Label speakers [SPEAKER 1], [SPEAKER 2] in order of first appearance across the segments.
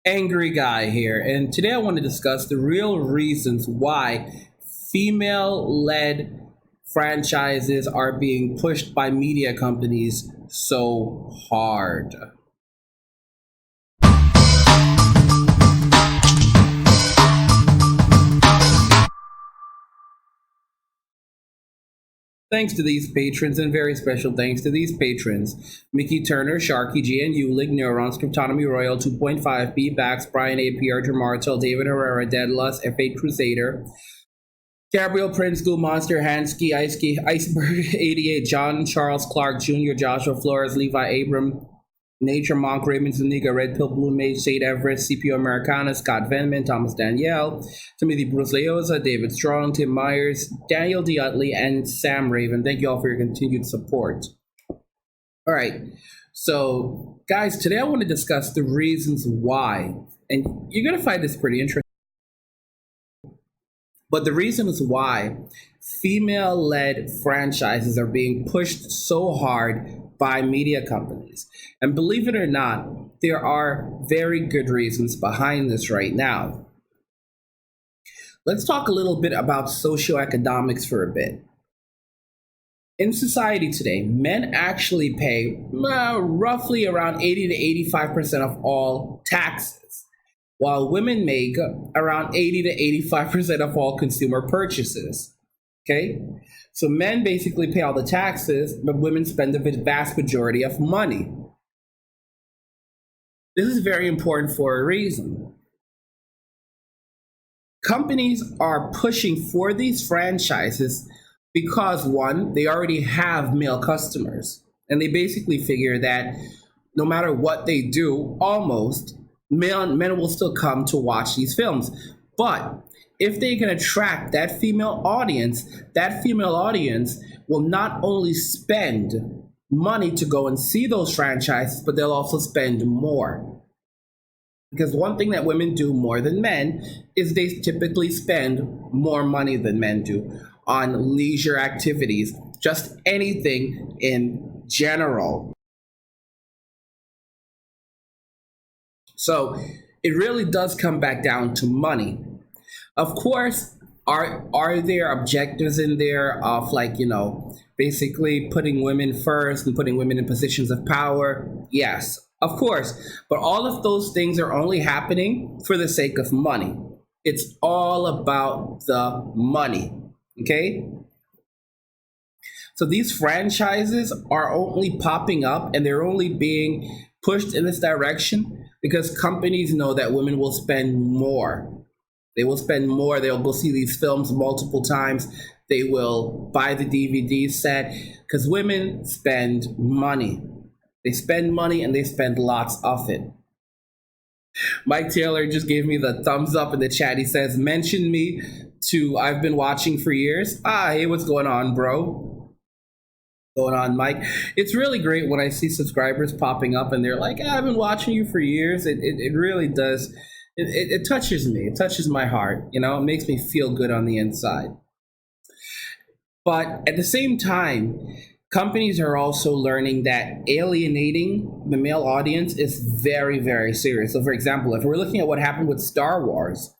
[SPEAKER 1] Angry guy here, and today I want to discuss the real reasons why female led franchises are being pushed by media companies so hard. Thanks to these patrons, and very special thanks to these patrons: Mickey Turner, Sharky, GNU, Lig Neurons, Cryptonomy Royal 2.5, B Bax, Brian APR, Jamartel, David Herrera, Deadlust, F8 Crusader, Gabriel Prince, Goo Monster, Hansky, Iceberg 88, John Charles Clark Jr., Joshua Flores, Levi Abram, Nature Monk, Raymond Zuniga, Red Pill, Blue Mage, Shade Everett, CPO Americana, Scott Venman, Thomas Danielle, Timothy Bruce Leosa, David Strong, Tim Myers, Daniel D. Utley, and Sam Raven. Thank you all for your continued support. All right. So, guys, today I want to discuss the reasons why. And you're going to find this pretty interesting. But the reasons why female led franchises are being pushed so hard by media companies. And believe it or not, there are very good reasons behind this right now. Let's talk a little bit about socioeconomics for a bit. In society today, men actually pay roughly around 80 to 85% of all taxes, while women make around 80 to 85% of all consumer purchases. Okay? So men basically pay all the taxes, but women spend the vast majority of money. This is very important for a reason. Companies are pushing for these franchises because, one, they already have male customers. And they basically figure that no matter what they do, almost, men will still come to watch these films. But if they can attract that female audience will not only spend money to go and see those franchises, but they'll also spend more. Because one thing that women do more than men is they typically spend more money than men do on leisure activities, just anything in general. So it really does come back down to money. Of course, are there objectives in there of, like, basically putting women first and putting women in positions of power? Yes, of course. But all of those things are only happening for the sake of money. It's all about the money. Okay? So these franchises are only popping up and they're only being pushed in this direction because companies know that women will spend more. They will spend more. They'll go see these films multiple times. They will buy the DVD set because women spend money. They spend money and they spend lots of it. Mike Taylor just gave me the thumbs up in the chat. He says, mention me to I've been watching for years. Hey, what's going on, bro? Going on, Mike. It's really great when I see subscribers popping up and they're like, I've been watching you for years. It really does. It touches me. It touches my heart. It makes me feel good on the inside. But at the same time, companies are also learning that alienating the male audience is very, very serious. So, for example, if we're looking at what happened with Star Wars,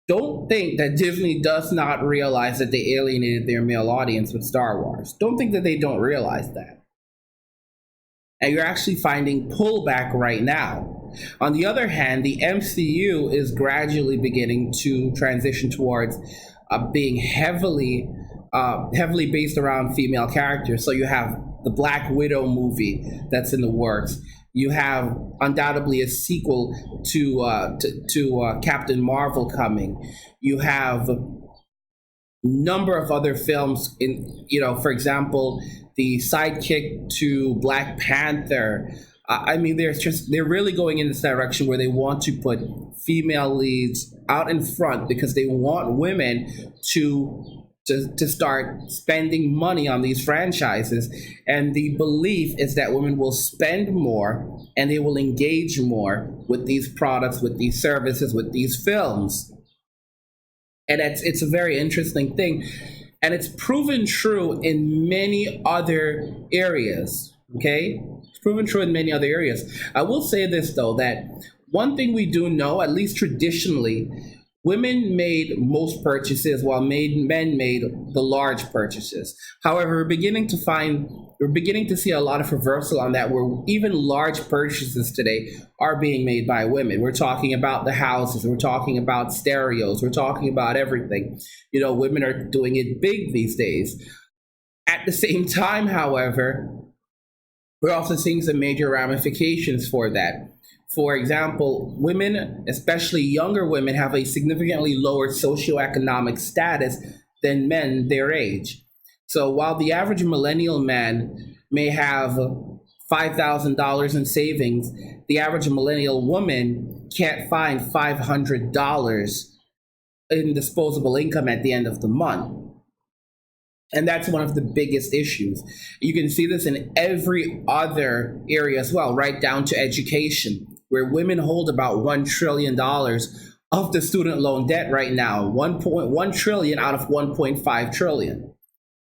[SPEAKER 1] don't think that Disney does not realize that they alienated their male audience with Star Wars. Don't think that they don't realize that. And you're actually finding pullback right now. On the other hand, the MCU is gradually beginning to transition towards being heavily based around female characters. So you have the Black Widow movie that's in the works. You have undoubtedly a sequel to Captain Marvel coming. You have a number of other films for example, the sidekick to Black Panther. They're really going in this direction where they want to put female leads out in front because they want women to start spending money on these franchises. And the belief is that women will spend more and they will engage more with these products, with these services, with these films. And it's a very interesting thing. And it's proven true in many other areas. Okay? It's proven true in many other areas. I will say this, though, that one thing we do know, at least traditionally, women made most purchases while men made the large purchases. However, we're beginning to see a lot of reversal on that, where even large purchases today are being made by women. We're talking about the houses, we're talking about stereos, we're talking about everything. Women are doing it big these days. At the same time, however, we're also seeing some major ramifications for that. For example, women, especially younger women, have a significantly lower socioeconomic status than men their age. So while the average millennial man may have $5,000 in savings, the average millennial woman can't find $500 in disposable income at the end of the month. And that's one of the biggest issues. You can see this in every other area as well, right down to education, where women hold about $1 trillion of the student loan debt right now, 1.1 trillion out of 1.5 trillion.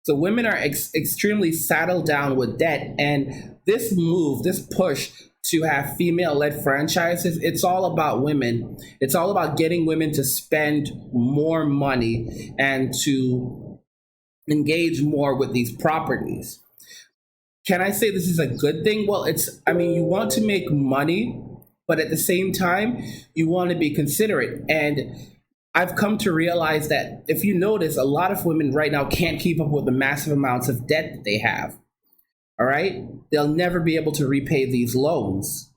[SPEAKER 1] So women are extremely saddled down with debt. And this move, this push to have female-led franchises, it's all about women. It's all about getting women to spend more money and to engage more with these properties. Can I say this is a good thing? Well, you want to make money, but at the same time, you want to be considerate. And I've come to realize that if you notice, a lot of women right now can't keep up with the massive amounts of debt that they have. All right? They'll never be able to repay these loans.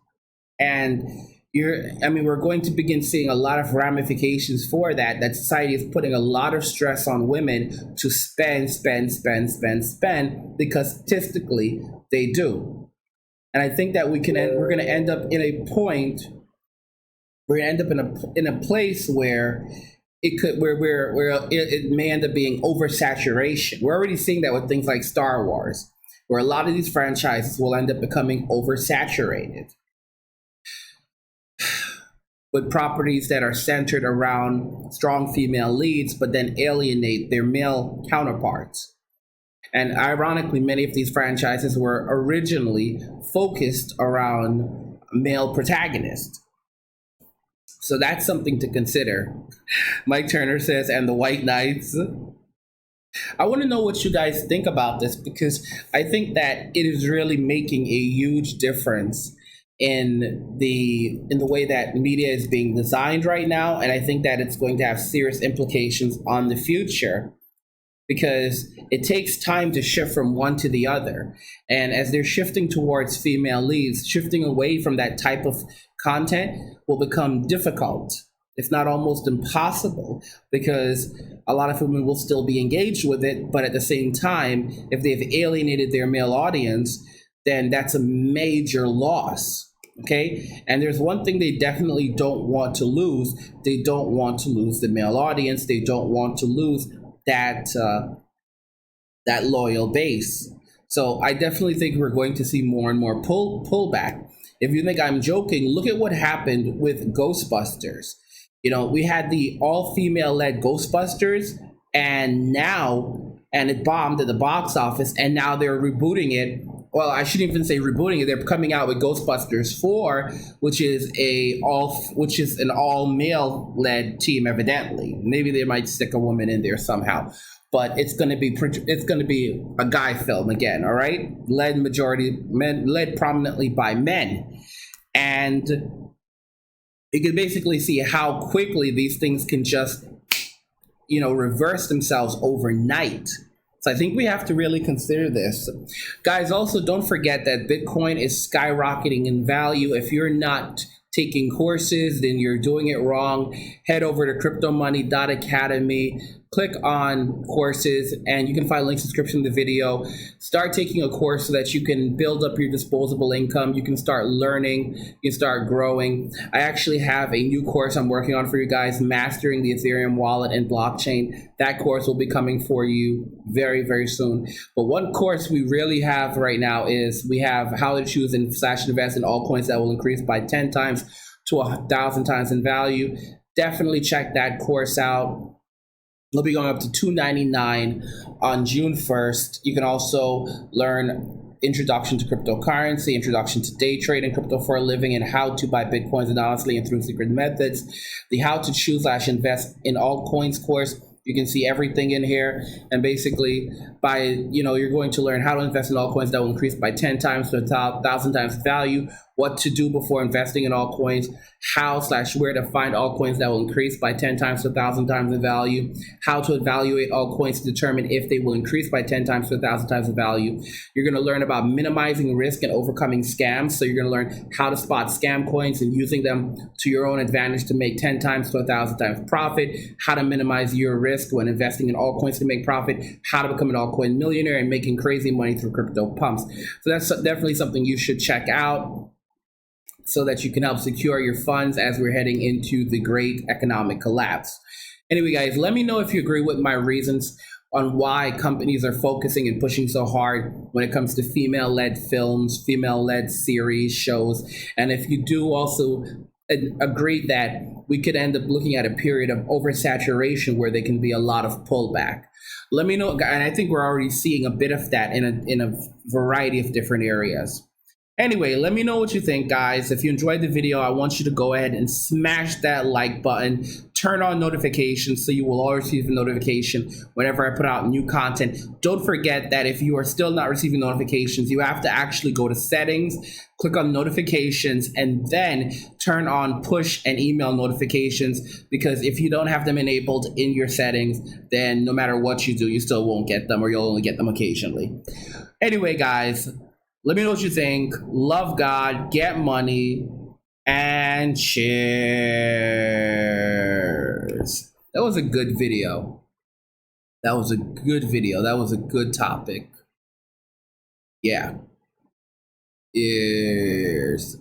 [SPEAKER 1] And we're going to begin seeing a lot of ramifications for that society is putting a lot of stress on women to spend, because statistically they do. And I think that we're going to end up in a point, we're going to end up in a place where it may end up being oversaturation. We're already seeing that with things like Star Wars, where a lot of these franchises will end up becoming oversaturated with properties that are centered around strong female leads, but then alienate their male counterparts. And ironically, many of these franchises were originally focused around male protagonists. So that's something to consider. Mike Turner says, and the White Knights. I want to know what you guys think about this, because I think that it is really making a huge difference in the way that media is being designed right now. And I think that it's going to have serious implications on the future, because it takes time to shift from one to the other. And as they're shifting towards female leads, shifting away from that type of content will become difficult, if not almost impossible, because a lot of women will still be engaged with it. But at the same time, if they've alienated their male audience, then that's a major loss. Okay. And there's one thing they definitely don't want to lose. They don't want to lose the male audience. They don't want to lose that loyal base. So I definitely think we're going to see more and more pullback. If you think I'm joking, look at what happened with Ghostbusters. We had the all-female led Ghostbusters, and it bombed at the box office, and now they're rebooting it. Well, I shouldn't even say rebooting it. They're coming out with Ghostbusters 4, which is an all-male led team, evidently. Maybe they might stick a woman in there somehow. But it's going to be a guy film again, all right? Led prominently by men. And you can basically see how quickly these things can just, reverse themselves overnight. So I think we have to really consider this. Guys, also don't forget that Bitcoin is skyrocketing in value. If you're not taking courses, then you're doing it wrong. Head over to cryptomoney.academy. Click on courses, and you can find a link subscription to the video. Start taking a course so that you can build up your disposable income. You can start learning, you can start growing. I actually have a new course I'm working on for you guys, Mastering the Ethereum Wallet and Blockchain. That course will be coming for you very, very soon. But one course we really have right now is we have how to choose and /invest in altcoins that will increase by 10 times to 1,000 times in value. Definitely check that course out. It'll be going up to $299 on June 1st. You can also learn introduction to cryptocurrency, introduction to day trading crypto for a living, and how to buy Bitcoins anonymously and through secret methods, the how to choose/invest in altcoins course. You can see everything in here, and basically by, you're going to learn how to invest in altcoins that will increase by 10 times to 1,000 times value, what to do before investing in altcoins, how/where to find altcoins that will increase by 10 times to 1,000 times in value, how to evaluate altcoins to determine if they will increase by 10 times to 1,000 times in value. You're going to learn about minimizing risk and overcoming scams. So you're going to learn how to spot scam coins and using them to your own advantage to make 10 times to 1,000 times profit, how to minimize your risk when investing in altcoins to make profit, how to become an altcoin millionaire and making crazy money through crypto pumps. So that's definitely something you should check out, so that you can help secure your funds as we're heading into the great economic collapse. Anyway, guys, let me know if you agree with my reasons on why companies are focusing and pushing so hard when it comes to female-led films, female-led series, shows. And if you do also agree that we could end up looking at a period of oversaturation where there can be a lot of pullback. Let me know, and I think we're already seeing a bit of that in a variety of different areas. Anyway, let me know what you think, guys. If you enjoyed the video, I want you to go ahead and smash that like button, turn on notifications so you will always receive a notification whenever I put out new content. Don't forget that if you are still not receiving notifications, you have to actually go to settings, click on notifications, and then turn on push and email notifications, because if you don't have them enabled in your settings, then no matter what you do, you still won't get them, or you'll only get them occasionally. Anyway, guys, let me know what you think. Love God, get money, and cheers. That was a good video. That was a good video. That was a good topic. Yeah.